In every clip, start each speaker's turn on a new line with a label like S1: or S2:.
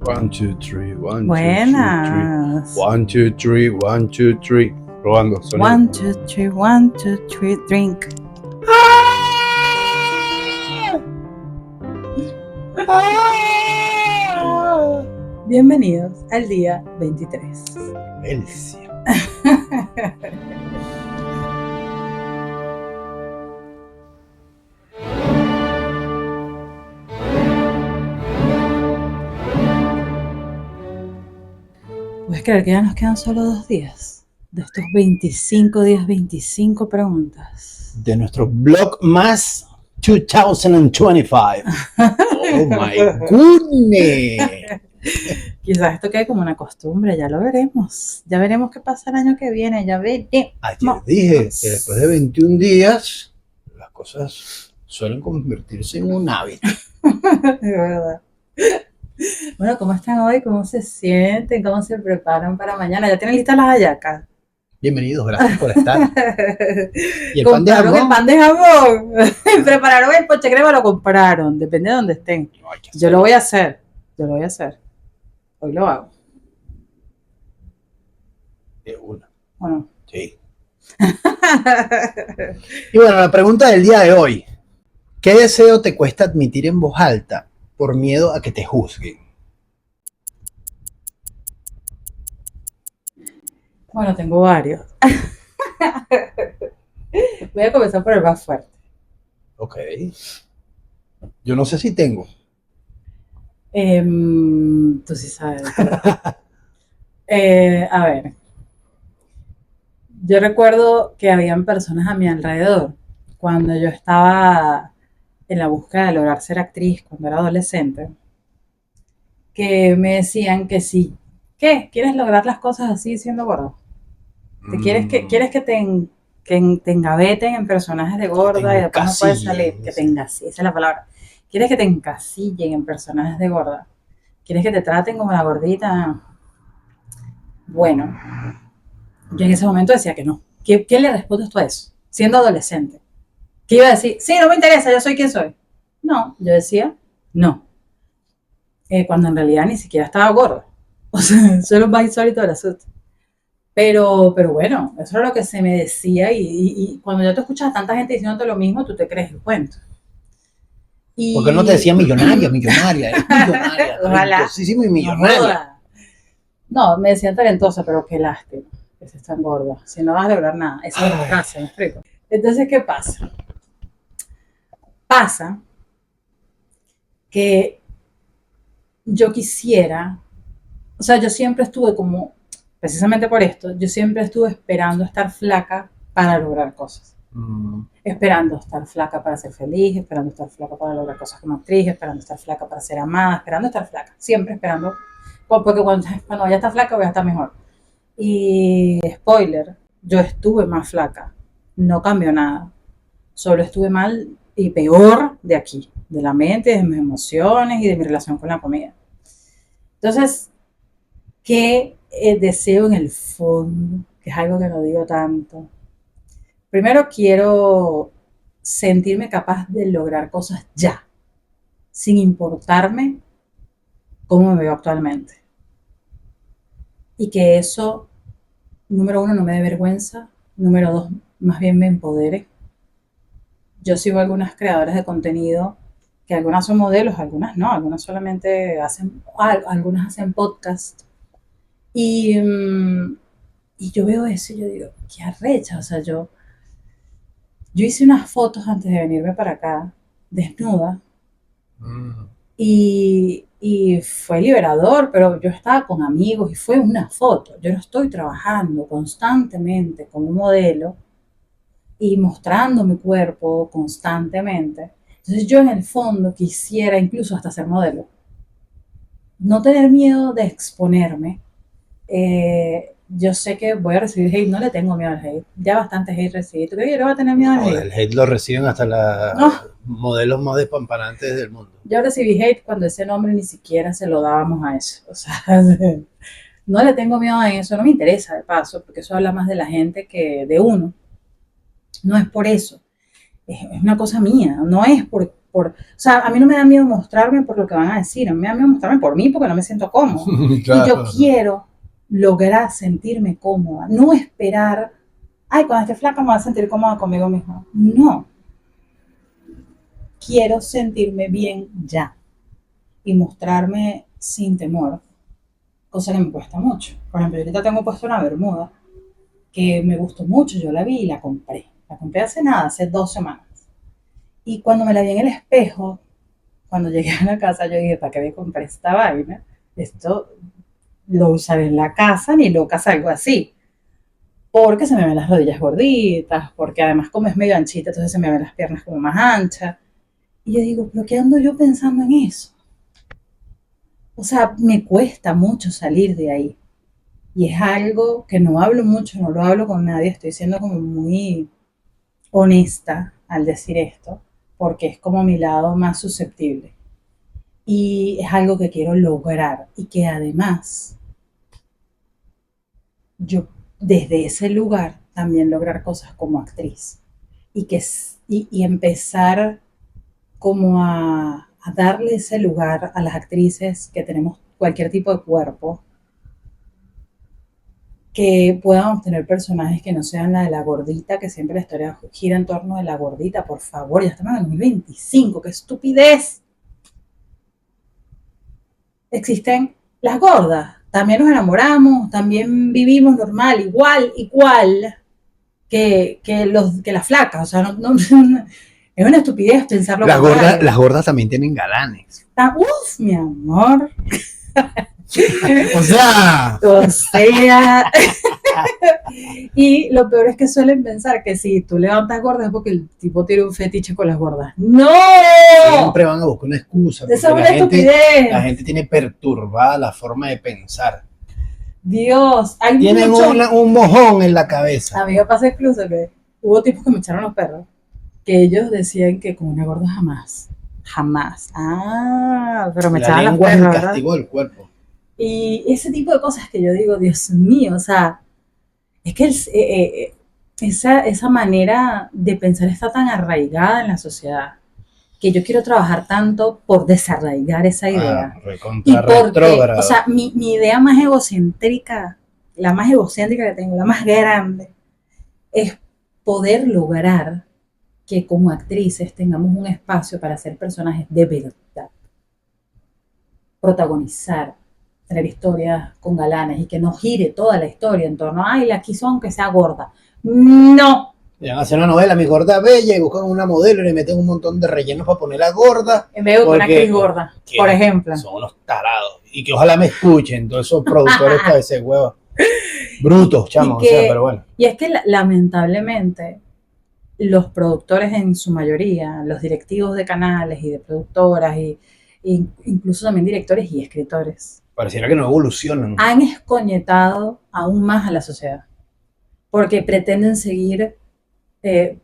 S1: 1, 2, 3, 1, 2, 3.
S2: Buenas.
S1: 1, 2, 3, 1, 2, 3. Probando, sonido.
S2: 1, 2, 3, 1, 2, 3, drink. Bienvenidos al día 23.
S1: Elcia.
S2: ¿Puedes creer que ya nos quedan solo 2 días? De estos 25 días, 25 preguntas.
S1: De nuestro blog más 2025. Oh my goodness.
S2: Quizás esto quede como una costumbre, ya lo veremos. Ya veremos qué pasa el año que viene, ya veremos.
S1: Ayer dije que después de 21 días las cosas suelen convertirse en un hábito.
S2: De verdad. Bueno, ¿cómo están hoy? ¿Cómo se sienten? ¿Cómo se preparan para mañana? ¿Ya tienen listas las hallacas?
S1: Bienvenidos, gracias por estar. ¿Y el pan de
S2: ¿Compraron
S1: jamón?
S2: el pan de jamón? ¿Prepararon el ponche crema? Lo compraron, depende de dónde estén.
S1: No, hay que
S2: Yo lo voy a hacer, Hoy lo hago.
S1: de una.
S2: Bueno.
S1: Sí. Y bueno, la pregunta del día de hoy. ¿Qué deseo te cuesta admitir en voz alta por miedo a que te juzguen?
S2: Bueno, tengo varios. Voy a comenzar por el más fuerte.
S1: Ok. Yo no sé si tengo.
S2: Tú sí sabes. A ver. Yo recuerdo que habían personas a mi alrededor cuando yo estaba en la búsqueda de lograr ser actriz cuando era adolescente, que me decían que sí. ¿Qué? ¿Quieres lograr las cosas así siendo gordo? ¿Quieres que te engaveten en personajes de gorda y después no puedes salir? Que te encasillen, esa es la palabra. ¿Quieres que te encasillen en personajes de gorda? ¿Quieres que te traten como la gordita? Bueno, yo en ese momento decía que no. ¿Qué le respondes tú a eso? Siendo adolescente. ¿Qué iba a decir? Sí, no me interesa, yo soy quien soy. No, yo decía no. Cuando en realidad ni siquiera estaba gorda. O sea, eso es lo más insólito del asunto. Pero bueno, eso es lo que se me decía y cuando ya te escuchas a tanta gente diciéndote lo mismo, tú te crees el cuento.
S1: ¿Por qué no te decía millonaria? Eres millonaria,
S2: Ojalá.
S1: talentosísima y millonaria.
S2: No, me decían talentosa, pero qué lástima que se están gordas. Si no vas a lograr nada, esa es la frase, me explico. Entonces, ¿qué pasa? Pasa que yo quisiera, o sea, yo siempre estuve como, precisamente por esto, yo siempre estuve esperando estar flaca para lograr cosas. Esperando estar flaca para ser feliz, esperando estar flaca para lograr cosas como actriz, esperando estar flaca para ser amada, esperando estar flaca, siempre esperando, porque cuando ya está flaca voy a estar mejor. Y spoiler, yo estuve más flaca, no cambió nada, solo estuve mal y peor de aquí, de la mente, de mis emociones y de mi relación con la comida. Entonces, ¿qué deseo en el fondo? Que es algo que no digo tanto. Primero quiero sentirme capaz de lograr cosas ya, sin importarme cómo me veo actualmente. Y que eso, número 1, no me dé vergüenza. Número 2, más bien me empodere. Yo sigo algunas creadoras de contenido que algunas son modelos, algunas no, algunas solamente algunas hacen podcast. Y yo veo eso y yo digo, qué arrecha, o sea, yo hice unas fotos antes de venirme para acá, desnuda, y fue liberador, pero yo estaba con amigos y fue una foto. Yo no estoy trabajando constantemente como modelo y mostrando mi cuerpo constantemente. Entonces yo en el fondo quisiera incluso hasta ser modelo. No tener miedo de exponerme. Yo sé que voy a recibir hate, no le tengo miedo al hate. Ya bastante hate recibí. ¿Tú crees que yo le voy a tener miedo al hate?
S1: El hate lo reciben hasta los modelos más despampanantes del mundo.
S2: Yo recibí hate cuando ese nombre ni siquiera se lo dábamos a eso. O sea, no le tengo miedo a eso, no me interesa de paso, porque eso habla más de la gente que de uno. No es por eso. Es una cosa mía, no es o sea, a mí no me da miedo mostrarme por lo que van a decir, a mí me da miedo mostrarme por mí porque no me siento cómodo.
S1: Claro.
S2: Y yo quiero lograr sentirme cómoda, no esperar, ay, cuando esté flaca me voy a sentir cómoda conmigo misma. No, quiero sentirme bien ya y mostrarme sin temor, cosa que me cuesta mucho. Por ejemplo, yo ahorita tengo puesto una bermuda que me gustó mucho, yo la vi y la compré. La compré hace nada, hace 2 semanas. Y cuando me la vi en el espejo, cuando llegué a la casa, yo dije, ¿para qué me compré esta vaina? Esto lo usaré en la casa, ni loca salgo así. Porque se me ven las rodillas gorditas, porque además como es medio anchita, entonces se me ven las piernas como más anchas. Y yo digo, ¿pero qué ando yo pensando en eso? O sea, me cuesta mucho salir de ahí. Y es algo que no hablo mucho, no lo hablo con nadie, estoy siendo como muy honesta al decir esto, porque es como mi lado más susceptible. Y es algo que quiero lograr y que además yo desde ese lugar también lograr cosas como actriz y empezar como a darle ese lugar a las actrices que tenemos cualquier tipo de cuerpo, que puedan obtener personajes que no sean la de la gordita, que siempre la historia gira en torno de la gordita, por favor, ya estamos en el 2025, qué estupidez. Existen las gordas, también nos enamoramos, también vivimos normal, igual que las flacas, o sea, es una estupidez pensar lo contrario.
S1: Las gordas también tienen galanes.
S2: Uf, mi amor.
S1: O sea,
S2: y lo peor es que suelen pensar que si tú levantas gordas es porque el tipo tiene un fetiche con las gordas. ¡No!
S1: Siempre van a buscar una excusa.
S2: Esa es una estupidez.
S1: La gente tiene perturbada la forma de pensar.
S2: Dios, hay
S1: Tienen un mojón en la cabeza.
S2: A mí me pasa incluso que hubo tipos que me echaron los perros, que ellos decían que con una gorda jamás. Pero me echaban los perros.
S1: La lengua es el castigo del cuerpo.
S2: Y ese tipo de cosas que yo digo, Dios mío, o sea, es que esa manera de pensar está tan arraigada en la sociedad que yo quiero trabajar tanto por desarraigar esa idea. Y porque, o sea, mi idea más egocéntrica, la más egocéntrica que tengo, la más grande, es poder lograr que como actrices tengamos un espacio para hacer personajes de verdad. Protagonizar, tener historias con galanes y que no gire toda la historia en torno a, ay, la quiso aunque sea gorda. ¡No!
S1: Van a hacer una novela, Mi Gorda Bella, y buscan una modelo y le meten un montón de rellenos para ponerla gorda.
S2: En vez de una actriz gorda, por ejemplo.
S1: Son unos tarados. Y que ojalá me escuchen todos esos productores para ese huevo. Brutos, chamos, o sea, pero bueno.
S2: Y es que lamentablemente los productores en su mayoría, los directivos de canales y de productoras, y incluso también directores y escritores,
S1: pareciera que no evolucionan.
S2: Han escoñetado aún más a la sociedad. Porque pretenden seguir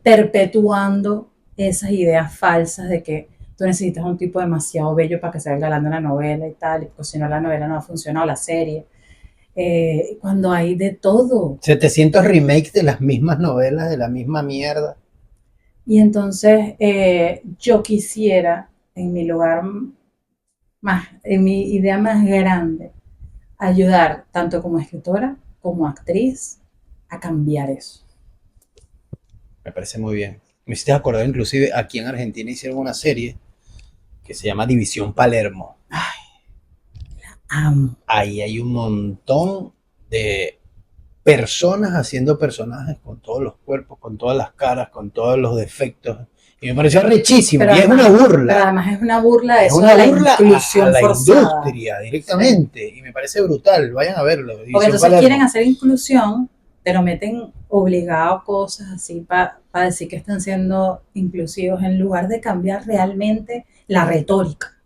S2: perpetuando esas ideas falsas de que tú necesitas un tipo demasiado bello para que sea el galán de la novela y tal, y porque si no la novela no va a funcionar, o la serie. Cuando hay de todo. 700
S1: remakes de las mismas novelas, de la misma mierda.
S2: Y entonces yo quisiera, en mi lugar en mi idea más grande, ayudar tanto como escritora como actriz a cambiar eso.
S1: Me parece muy bien. Me hiciste acordar, inclusive aquí en Argentina hicieron una serie que se llama División Palermo.
S2: Ay, la amo.
S1: Ahí hay un montón de personas haciendo personajes con todos los cuerpos, con todas las caras, con todos los defectos. Y me pareció rechísimo. Y además, es una burla.
S2: Pero además es una burla de
S1: eso, una burla
S2: la inclusión
S1: a la
S2: forzada.
S1: Industria directamente. Sí. Y me parece brutal. Vayan a verlo.
S2: División Porque entonces Palermo. Quieren hacer inclusión, pero meten obligado cosas así para decir que están siendo inclusivos en lugar de cambiar realmente la retórica.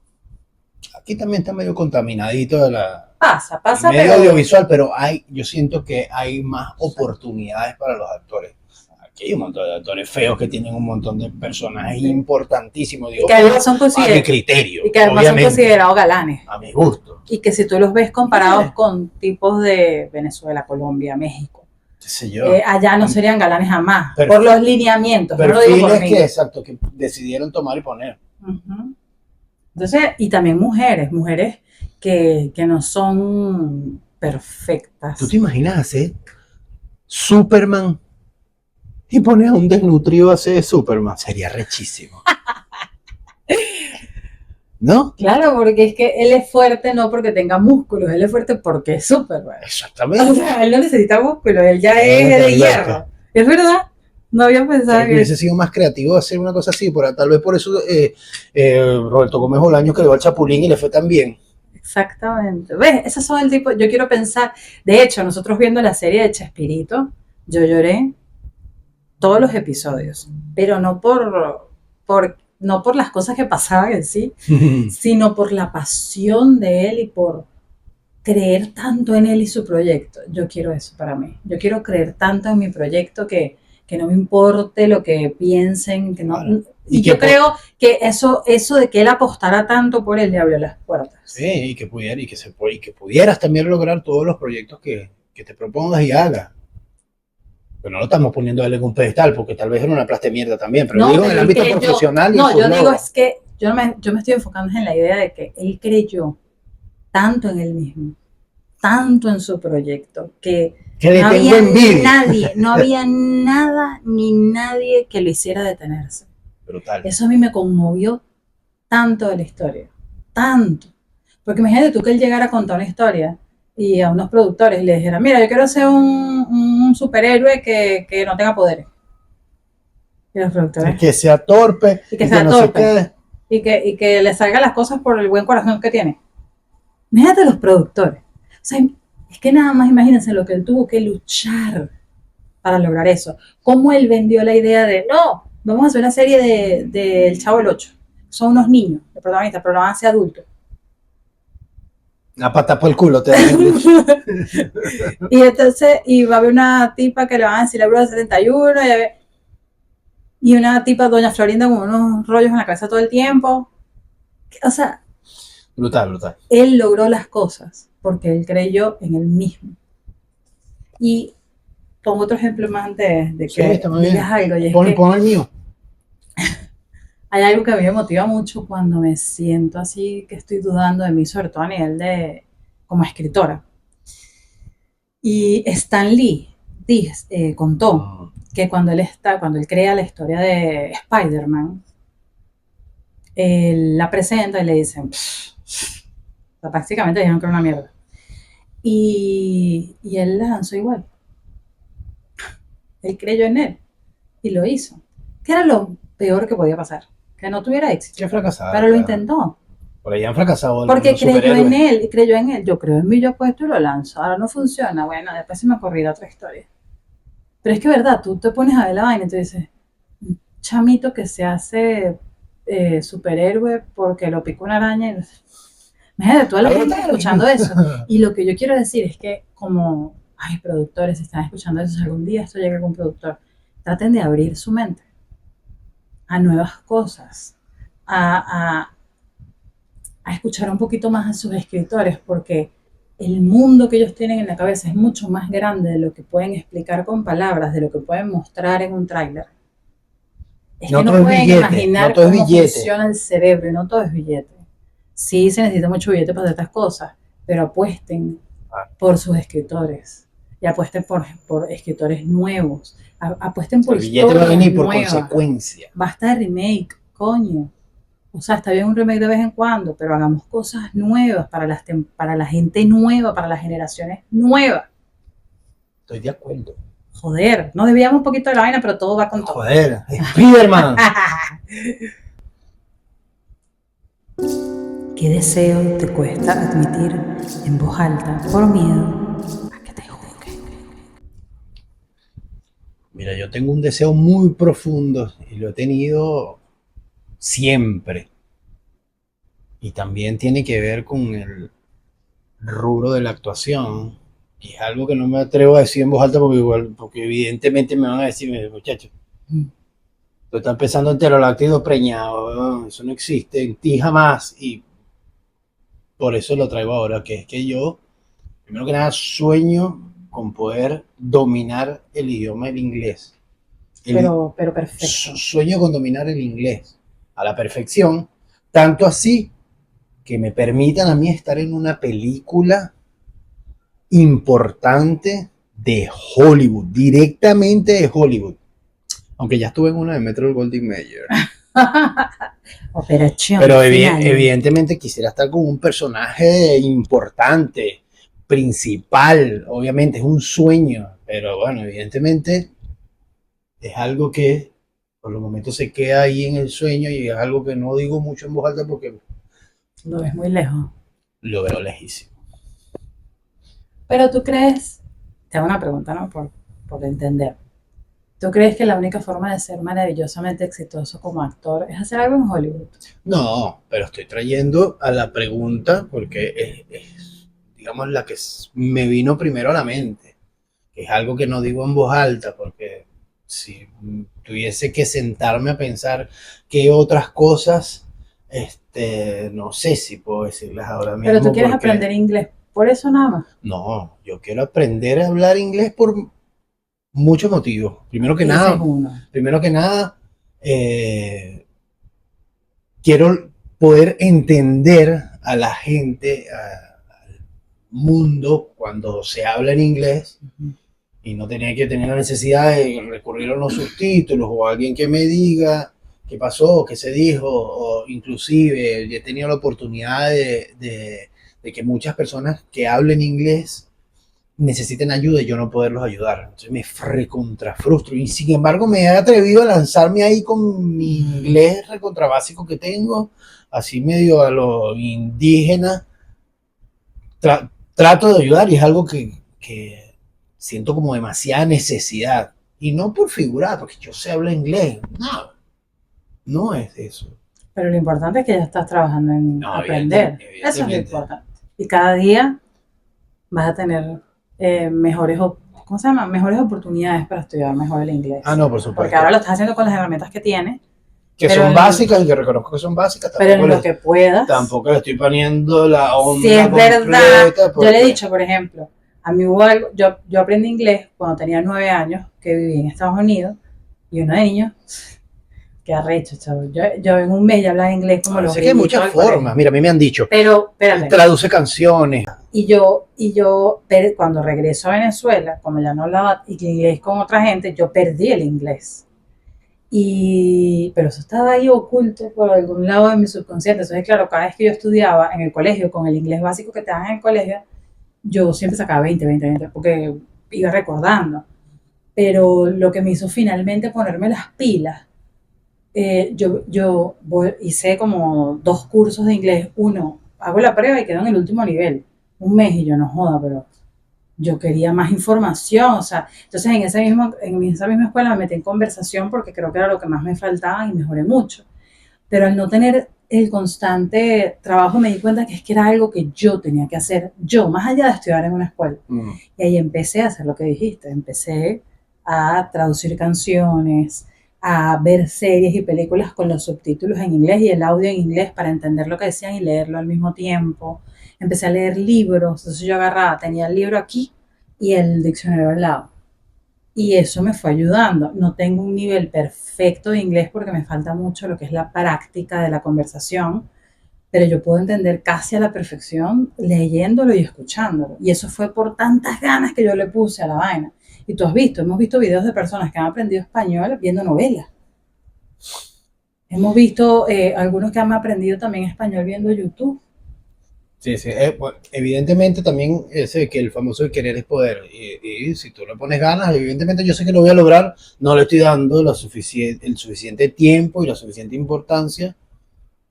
S1: Aquí también está medio contaminadito de la
S2: pasa
S1: medio audiovisual, pero yo siento que hay más oportunidades para los actores. Aquí hay un montón de actores feos que tienen un montón de personajes importantísimos, digo,
S2: y que además son
S1: a mi criterio,
S2: y que además son considerados galanes,
S1: a mi gusto,
S2: y que si tú los ves comparados con tipos de Venezuela, Colombia, México, allá no serían galanes jamás, por los lineamientos,
S1: perfiles no lo digo por mí. Exacto, que decidieron tomar y poner.
S2: Ujú. Entonces, y también mujeres que no son
S1: ¿Tú te
S2: perfectas.
S1: imaginas hacer Superman y pones a un desnutrido a hacer de Superman? Sería rechísimo, ¿no?
S2: Claro, porque es que él es fuerte no porque tenga músculos, él es fuerte porque es Superman. O
S1: Exactamente.
S2: sea, él no necesita músculos, él ya es de
S1: Loca.
S2: hierro. ¿Es verdad? No había pensado
S1: Creo que
S2: en
S1: hubiese
S2: eso.
S1: sido más creativo hacer una cosa así, tal vez por eso Roberto Gómez Bolaños creó al Chapulín y le fue tan bien.
S2: Exactamente. ¿Ves? Esos son el tipo, yo quiero pensar, de hecho, nosotros viendo la serie de Chespirito, yo lloré todos los episodios, pero no por las cosas que pasaban en sí, sino por la pasión de él y por creer tanto en él y su proyecto. Yo quiero eso para mí. Yo quiero creer tanto en mi proyecto que no me importe lo que piensen, que no,
S1: Claro.
S2: y yo creo que eso de que él apostara tanto por él le abrió las puertas.
S1: Sí, y que pudieras también lograr todos los proyectos que te propongas y hagas. Pero no lo estamos poniendo a él en un pedestal, porque tal vez era una plasta de mierda también, pero
S2: No,
S1: digo en el
S2: pero
S1: ámbito
S2: que yo,
S1: profesional y en
S2: no,
S1: sus
S2: yo digo
S1: logros.
S2: es que yo me estoy enfocando en la idea de que él creyó tanto en él mismo, tanto en su proyecto, que
S1: Que le
S2: no
S1: tengo
S2: había
S1: envidia.
S2: nadie, no había nada ni nadie que lo hiciera detenerse.
S1: Brutal.
S2: Eso a mí me conmovió tanto de la historia, tanto. Porque imagínate tú que él llegara a contar una historia y a unos productores le dijera, mira, yo quiero ser un superhéroe que no tenga poderes. Y los productores,
S1: Que sea torpe
S2: y que
S1: y que
S2: sea
S1: no se
S2: torpe,
S1: quede.
S2: y que le salgan las cosas por el buen corazón que tiene. Imagínate los productores. O sea, es que nada más imagínense lo que él tuvo que luchar para lograr eso. Cómo él vendió la idea de, no, vamos a hacer una serie de El Chavo el 8. Son unos niños, los protagonistas, pero no van a ser adultos.
S1: Una pata por el culo te dan.
S2: Y entonces, y va a haber una tipa que le van a decir la bruja del 71, y una tipa, doña Florinda, con unos rollos en la cabeza todo el tiempo. O sea,
S1: Brutal, brutal.
S2: él logró las cosas porque él creyó en él mismo. Y pongo otro ejemplo más antes de
S1: Sí,
S2: que
S1: está muy bien.
S2: digas algo, y es
S1: Pon,
S2: que
S1: pon el mío.
S2: hay algo que a mí me motiva mucho cuando me siento así, que estoy dudando de mí, sobre todo a nivel de como escritora. Y Stan Lee contó que cuando él crea la historia de Spider-Man, él la presenta y le dicen, o sea, prácticamente dijeron que era una mierda. Y él la lanzó igual. Él creyó en él y lo hizo. ¿Qué era lo peor que podía pasar? Que no tuviera éxito.
S1: Que fracasar,
S2: Pero lo
S1: claro.
S2: intentó.
S1: Por ahí han fracasado
S2: Porque
S1: los superhéroes.
S2: creyó en él. Yo creo en mí, yo apuesto y lo lanzo. Ahora no funciona. Bueno, después se me ocurrirá otra historia. Pero es que, verdad, tú te pones a ver la vaina y tú dices, un chamito que se hace superhéroe porque lo picó una araña. Y imagínate, toda la gente escuchando eso. Y lo que yo quiero decir es que, como, ay, productores, si están escuchando eso, si algún día esto llega con un productor, traten de abrir su mente a nuevas cosas, a, a escuchar un poquito más a sus escritores, porque el mundo que ellos tienen en la cabeza es mucho más grande de lo que pueden explicar con palabras, de lo que pueden mostrar en un tráiler. Es
S1: No
S2: que
S1: todo
S2: no
S1: es
S2: pueden
S1: billete, no
S2: imaginar
S1: todo es
S2: cómo
S1: billete.
S2: funciona el cerebro y no todo es billete. Sí se necesita mucho billete para hacer estas cosas, pero apuesten por sus escritores y apuesten por escritores nuevos, apuesten por
S1: El billete va a
S2: historias
S1: venir por
S2: nuevas.
S1: consecuencia.
S2: Basta de remake, coño. O sea, está bien un remake de vez en cuando, pero hagamos cosas nuevas para la gente nueva, para las generaciones nuevas.
S1: Estoy de acuerdo.
S2: Joder, nos debíamos un poquito de la vaina, pero todo va con todo.
S1: Joder, Spiderman.
S2: ¿Qué deseo te cuesta admitir en voz alta por miedo a que te juzguen?
S1: Mira, yo tengo un deseo muy profundo y lo he tenido siempre. Y también tiene que ver con el rubro de la actuación. Y es algo que no me atrevo a decir en voz alta porque evidentemente me van a decir, muchachos, tú estás empezando enteroláctido preñado, ¿no? Eso no existe en ti jamás. Y por eso lo traigo ahora, que es que yo, primero que nada, sueño con poder dominar el idioma del inglés.
S2: Pero perfecto.
S1: Sueño con dominar el inglés a la perfección Tanto así que me permitan a mí estar en una película importante de Hollywood, directamente de Hollywood. Aunque ya estuve en una de Metro Goldwyn Mayer.
S2: Operación
S1: Pero
S2: final.
S1: evidentemente quisiera estar con un personaje importante, principal. Obviamente es un sueño, pero bueno, evidentemente es algo que por los momentos se queda ahí en el sueño y es algo que no digo mucho en voz alta porque
S2: Lo ves muy lejos.
S1: lo veo lejísimo.
S2: Pero tú crees, te hago una pregunta, ¿no? Por entender. ¿Tú crees que la única forma de ser maravillosamente exitoso como actor es hacer algo en Hollywood?
S1: No, pero estoy trayendo a la pregunta porque digamos, la que me vino primero a la mente. Que es algo que no digo en voz alta porque si tuviese que sentarme a pensar qué otras cosas, no sé si puedo decirlas ahora
S2: Pero tú
S1: mismo
S2: quieres
S1: porque
S2: aprender inglés, por eso nada más.
S1: no, yo quiero aprender a hablar inglés por muchos motivos.
S2: Ese es uno.
S1: Primero que nada, eh, quiero poder entender a la gente, al mundo, cuando se habla en inglés y no tenía que tener la necesidad de recurrir a los subtítulos o a alguien que me diga qué pasó, qué se dijo, o inclusive he tenido la oportunidad de que muchas personas que hablen inglés necesiten ayuda y yo no poderlos ayudar. Entonces me recontrafrustro y sin embargo me he atrevido a lanzarme ahí con mi inglés recontra básico que tengo, así medio a lo indígena. Trato de ayudar y es algo que siento como demasiada necesidad. Y no por figurar, porque yo sé hablar inglés. No, no es eso.
S2: Pero lo importante es que ya estás trabajando en
S1: No,
S2: aprender. Eso es lo
S1: evidentemente.
S2: importante. Y cada día vas a tener mejores, ¿cómo se llama? Mejores oportunidades para estudiar mejor el inglés.
S1: Ah, no, por
S2: Porque
S1: supuesto.
S2: ahora lo estás haciendo con las herramientas que tienes.
S1: Que son básicas y que reconozco que son básicas.
S2: Pero en lo que puedas.
S1: Tampoco le estoy poniendo la onda.
S2: Si es verdad.
S1: Porque...
S2: Yo le he dicho, por ejemplo, a mí hubo algo, yo aprendí inglés cuando tenía 9 años, que viví en Estados Unidos, y uno de niños, qué arrecho, chavo. Yo en un mes ya hablaba inglés como los
S1: gringos. Que hay muchas formas. Mira, a mí me han dicho.
S2: Pero, espérate.
S1: Traduce canciones.
S2: Y yo, cuando regreso a Venezuela, como ya no hablaba inglés con otra gente, yo perdí el inglés. Pero eso estaba ahí oculto por algún lado de mi subconsciente. Entonces, claro, cada vez que yo estudiaba en el colegio, con el inglés básico que te dan en el colegio, yo siempre sacaba 20, porque iba recordando. Pero lo que me hizo finalmente ponerme las pilas, yo hice como 2 cursos de inglés. Uno, hago la prueba y quedo en el último nivel. Un mes y yo no joda, pero yo quería más información, o sea, entonces en esa misma escuela me metí en conversación porque creo que era lo que más me faltaba y mejoré mucho. Pero al no tener el constante trabajo me di cuenta que es que era algo que yo tenía que hacer, yo, más allá de estudiar en una escuela. Y ahí empecé a hacer lo que dijiste, empecé a traducir canciones, a ver series y películas con los subtítulos en inglés y el audio en inglés para entender lo que decían y leerlo al mismo tiempo. Empecé a leer libros, entonces yo agarraba, tenía el libro aquí y el diccionario al lado. Y eso me fue ayudando. No tengo un nivel perfecto de inglés porque me falta mucho lo que es la práctica de la conversación, pero yo puedo entender casi a la perfección leyéndolo y escuchándolo. Y eso fue por tantas ganas que yo le puse a la vaina. Y tú has visto, hemos visto videos de personas que han aprendido español viendo novelas. Hemos visto algunos que han aprendido también español viendo YouTube.
S1: Sí, sí. Evidentemente también ese que el famoso querer es poder. Y si tú le pones ganas, evidentemente yo sé que lo voy a lograr. No le estoy dando el suficiente tiempo y la suficiente importancia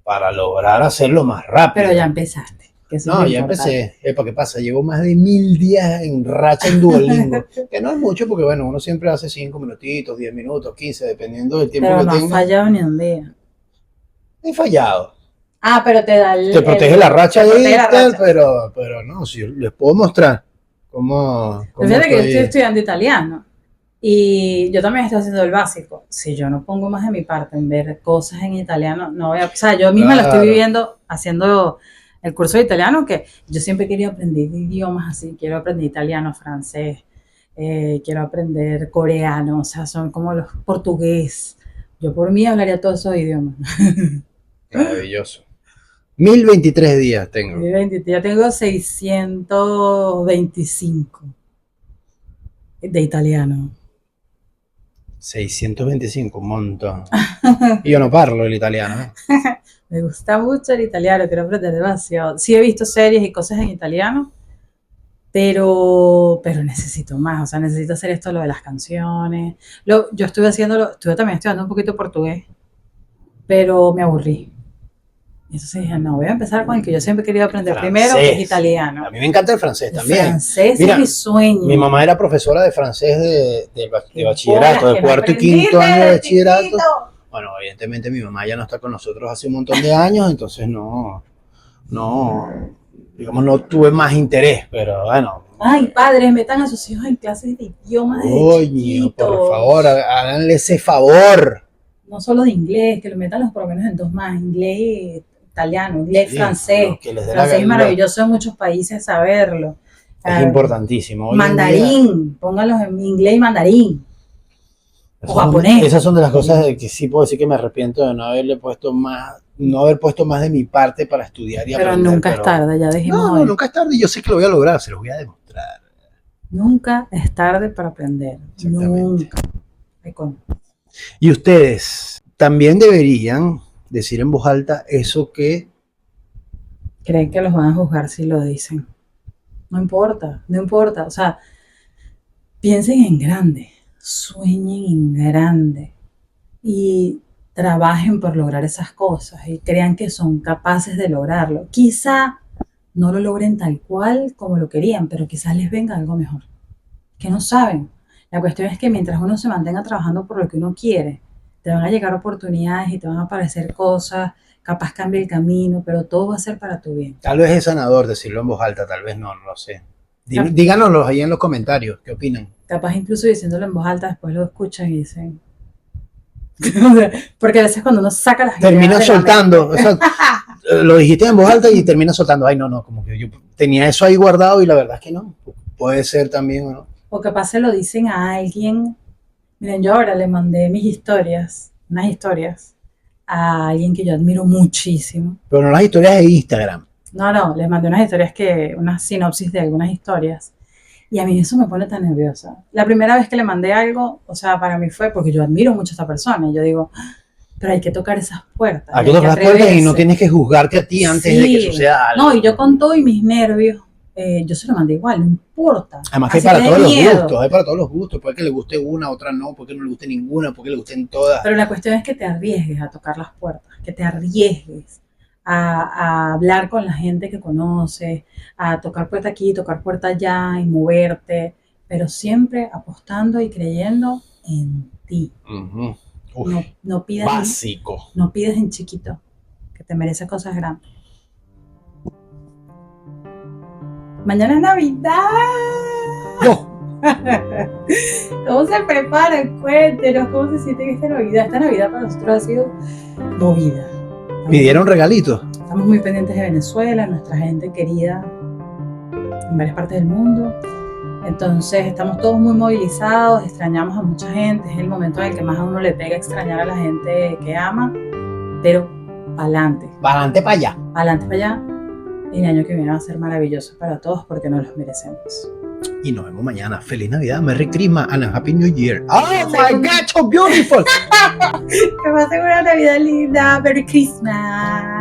S1: para lograr hacerlo más rápido.
S2: Pero ya empezaste.
S1: No, ya empecé. ¿Para qué pasa? Llevo más de 1000 días en racha en Duolingo. Que no es mucho porque, bueno, uno siempre hace 5 minutitos, 10 minutos, 15, dependiendo del tiempo
S2: pero
S1: que
S2: no
S1: tenga.
S2: Pero no has fallado ni un día.
S1: He fallado.
S2: Ah, pero te da
S1: te protege la racha ahí, pero no, si les puedo mostrar cómo
S2: fíjate que yo estoy estudiando italiano y yo también estoy haciendo el básico. Si yo no pongo más de mi parte en ver cosas en italiano, no voy a... O sea, yo misma lo estoy viviendo haciendo el curso de italiano, que yo siempre he querido aprender idiomas así. Quiero aprender italiano, francés, quiero aprender coreano, o sea, son como los portugués. Yo por mí hablaría todos esos idiomas.
S1: Maravilloso. 1023 días tengo.
S2: Yo tengo 625 de italiano.
S1: 625, un montón. Y yo no parlo el italiano, ¿eh?
S2: Me gusta mucho el italiano, quiero aprender demasiado. Sí he visto series y cosas en italiano, pero necesito más, o sea, necesito hacer esto, lo de las canciones. Yo estuve también estudiando un poquito portugués, pero me aburrí. Y entonces dije, no, voy a empezar con el que yo siempre he querido aprender primero, que es italiano.
S1: A mí me encanta el francés también.
S2: El francés es mi sueño.
S1: Mi mamá era profesora de francés de bachillerato, de cuarto y quinto año de bachillerato. Bueno, evidentemente mi mamá ya no está con nosotros hace un montón de años, entonces digamos, no tuve más interés, pero bueno.
S2: Ay, padres, metan a sus hijos en clases de idiomas de chiquitos.
S1: Por favor, háganle ese favor.
S2: No solo de inglés, que lo metan por lo menos en 2 más, inglés y italiano, inglés, sí, francés. Francés es maravilloso en muchos países saberlo.
S1: Es importantísimo.
S2: Mandarín, pónganlos en inglés y mandarín. O japonés.
S1: Esas son de las cosas de que sí puedo decir que me arrepiento de no haber puesto más de mi parte para estudiar y aprender.
S2: Pero nunca es tarde, ya dijimos.
S1: No, nunca es tarde, yo sé que lo voy a lograr, se los voy a demostrar.
S2: Nunca es tarde para aprender. Nunca.
S1: Y ustedes también deberían decir en voz alta eso que
S2: creen que los van a juzgar si lo dicen. No importa. O sea, piensen en grande, sueñen en grande y trabajen por lograr esas cosas y crean que son capaces de lograrlo. Quizá no lo logren tal cual como lo querían, pero quizás les venga algo mejor, que no saben. La cuestión es que mientras uno se mantenga trabajando por lo que uno quiere, te van a llegar oportunidades y te van a aparecer cosas, capaz cambie el camino, pero todo va a ser para tu bien.
S1: Tal vez es sanador decirlo en voz alta, tal vez no lo sé. Díganoslo ahí en los comentarios, ¿qué opinan?
S2: Capaz incluso diciéndolo en voz alta, después lo escuchan y dicen... Porque a veces cuando uno saca las ideas
S1: termina soltando, o sea, lo dijiste en voz alta y termina soltando, ay no, como que yo tenía eso ahí guardado y la verdad es que no, puede ser también, ¿no?
S2: O capaz se lo dicen a alguien. Miren, yo ahora le mandé unas historias a alguien que yo admiro muchísimo.
S1: Pero no las historias de Instagram.
S2: No, les mandé unas sinopsis de algunas historias. Y a mí eso me pone tan nerviosa. La primera vez que le mandé algo, o sea, para mí fue porque yo admiro mucho a esta persona. Y yo digo, pero hay que tocar esas puertas.
S1: Hay que tocar las puertas y no tienes que juzgarte a ti antes de que suceda algo.
S2: No, y yo con todo y mis nervios, yo se lo mandé igual, no importa.
S1: Además que hay para todos los gustos, puede que le guste una, otra no, puede que no le guste ninguna, puede que le gusten todas.
S2: Pero la cuestión es que te arriesgues a tocar las puertas, que te arriesgues a hablar con la gente que conoces, a tocar puerta aquí, tocar puerta allá y moverte, pero siempre apostando y creyendo en ti.
S1: Uh-huh.
S2: No pidas
S1: básico.
S2: No pides en chiquito, que te mereces cosas grandes. Mañana es Navidad.
S1: No.
S2: ¿Cómo se preparan? Cuéntenos cómo se sienten esta Navidad. Esta Navidad para nosotros ha sido movida.
S1: ¿Pidieron regalitos?
S2: Estamos muy pendientes de Venezuela, nuestra gente querida en varias partes del mundo. Entonces estamos todos muy movilizados, extrañamos a mucha gente. Es el momento en el que más a uno le pega extrañar a la gente que ama, pero pa'lante.
S1: Pa'lante para allá.
S2: Pa'lante para allá. Y el año que viene va a ser maravilloso para todos porque nos los merecemos.
S1: Y nos vemos mañana. Feliz Navidad, Merry Christmas and a Happy New Year. Oh my God, so beautiful.
S2: Que pasen una Navidad linda. Merry Christmas.